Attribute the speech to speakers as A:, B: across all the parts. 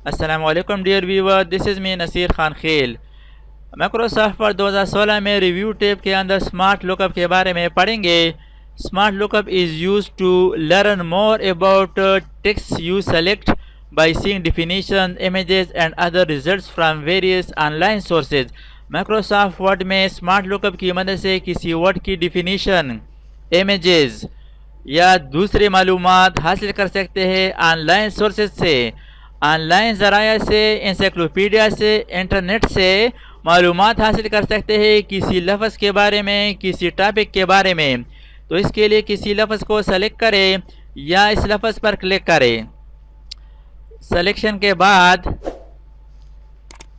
A: अस्सलामुअलैकुम dear viewer, this is me Naseer Khan Khel. Microsoft Word 2016 में review tape के अंदर स्मार्ट लुकअप के बारे में पढ़ेंगे। Smart lookup is use to learn more about text you select by seeing definition, images and other results from various online sources. Microsoft Word में smart lookup की मदद से किसी वर्ड की डिफिनीशन, इमेजेस या दूसरी मालूमात हासिल कर सकते हैं ऑनलाइन सोर्सेज से। ऑनलाइन ज़राया से, इंसाइक्लोपीडिया से, इंटरनेट से मालूमात हासिल कर सकते हैं किसी लफ्ज़ के बारे में, किसी टॉपिक के बारे में। तो इसके लिए किसी लफ्ज़ को सेलेक्ट करें या इस लफ्ज़ पर क्लिक करें। सेलेक्शन के बाद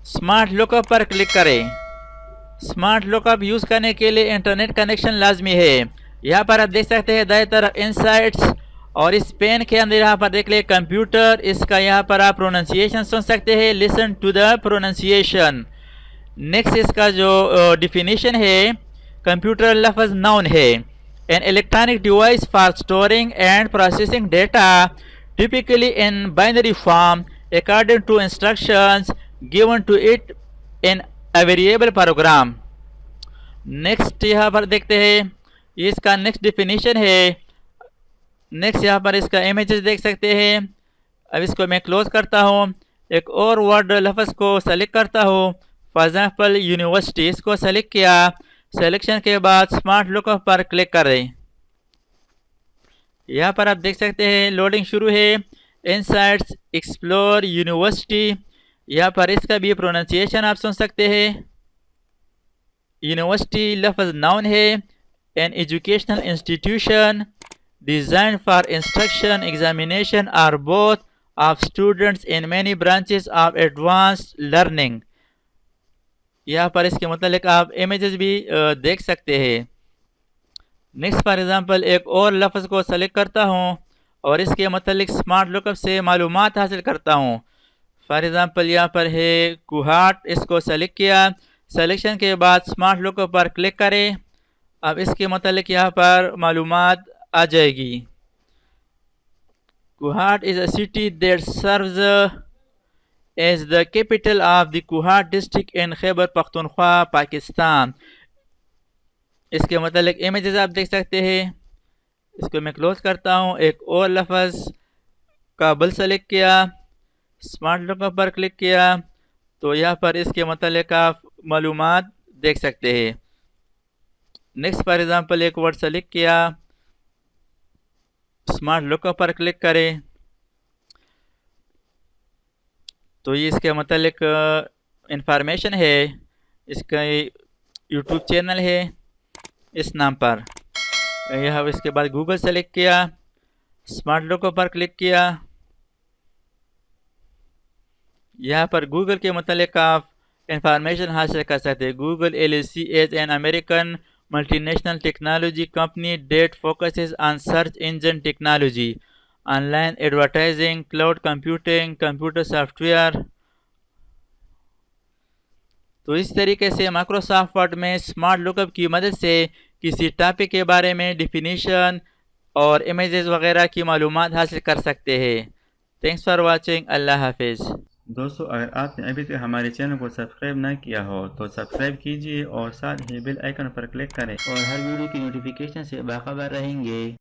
A: स्मार्ट लुकअप पर क्लिक करें। स्मार्ट लुकअप यूज़ करने के लिए इंटरनेट कनेक्शन लाजमी है। यहाँ पर आप देख सकते हैं दाएं तरफ इनसाइट्स, और इस पेन के अंदर यहाँ पर देख ले कंप्यूटर। इसका यहाँ पर आप प्रोनाउंसिएशन सुन सकते हैं, listen to the pronunciation. Next इसका जो डिफिनीशन है, कंप्यूटर लफ्ज़ नाउन है, an electronic device for storing and processing data typically in binary form according to instructions given to it in a variable program. Next यहाँ पर देखते हैं, इसका नेक्स्ट डिफिनीशन है। नेक्स्ट यहाँ पर इसका इमेजेस देख सकते हैं। अब इसको मैं क्लोज करता हूँ। एक और वर्ड लफ्ज़ को सेलेक्ट करता हूँ, फॉर एग्जांपल यूनिवर्सिटी। इसको सेलेक्ट किया। सेलेक्शन के बाद स्मार्ट लुकअप पर क्लिक करें। यहाँ पर आप देख सकते हैं लोडिंग शुरू है। Insights, explore, university. यहाँ पर इसका भी प्रोनाउंसिएशन आप सुन सकते हैं। यूनिवर्सिटी लफ्ज़ नाउन है, an educational institution designed for instruction, examination or both of students in many branches of advanced learning। यहाँ पर इसके मतलब आप इमेजेस भी देख सकते हैं। नेक्स्ट फॉर एग्जांपल एक और लफ्ज़ को सेलेक्ट करता हूँ और इसके मतलब स्मार्ट लुकअप से मालूमात हासिल करता हूँ। फॉर एग्जांपल यहाँ पर है कुहाट। इसको सेलेक्ट किया। सेलेक्शन के बाद स्मार्ट लुकअप पर क्लिक करें। अब इसके मतलब यहाँ पर मालूमात आ जाएगी। Kohat is a city that serves as the capital of the Kohat district in Khyber Pakhtunkhwa, Pakistan. इसके मतलब इमेजेस आप देख सकते हैं। इसको मैं क्लोज करता हूँ। एक और लफ्ज़ काबुल सेलेक्ट किया, स्मार्ट लुकअप पर क्लिक किया, तो यहाँ पर इसके मतलब आप मालूमात देख सकते हैं। नेक्स्ट फॉर एग्जांपल एक वर्ड सेलेक्ट किया, स्मार्ट लुकअप पर क्लिक करें, तो ये इसके मतलब इंफॉर्मेशन है। इसका यूट्यूब चैनल है इस नाम पर। यह इसके बाद गूगल सेलेक्ट किया, स्मार्ट लुकअप पर क्लिक किया। यहाँ पर गूगल के मतलब आप इंफॉर्मेशन हासिल कर सकते हैं। Google LLC as an American multinational technology company that focuses on search engine technology, online advertising, cloud computing, computer software। तो इस तरीके से माइक्रोसॉफ्ट वर्ड में स्मार्ट लुकअप की मदद से किसी टॉपिक के बारे में डिफिनीशन और इमेजेस वगैरह की मालूमात हासिल कर सकते हैं। Thanks for watching. अल्लाह हाफिज़।
B: दोस्तों, अगर आपने अभी तक हमारे चैनल को सब्सक्राइब ना किया हो तो सब्सक्राइब कीजिए और साथ ही बेल आइकन पर क्लिक करें और हर वीडियो की नोटिफिकेशन से बाखबर रहेंगे।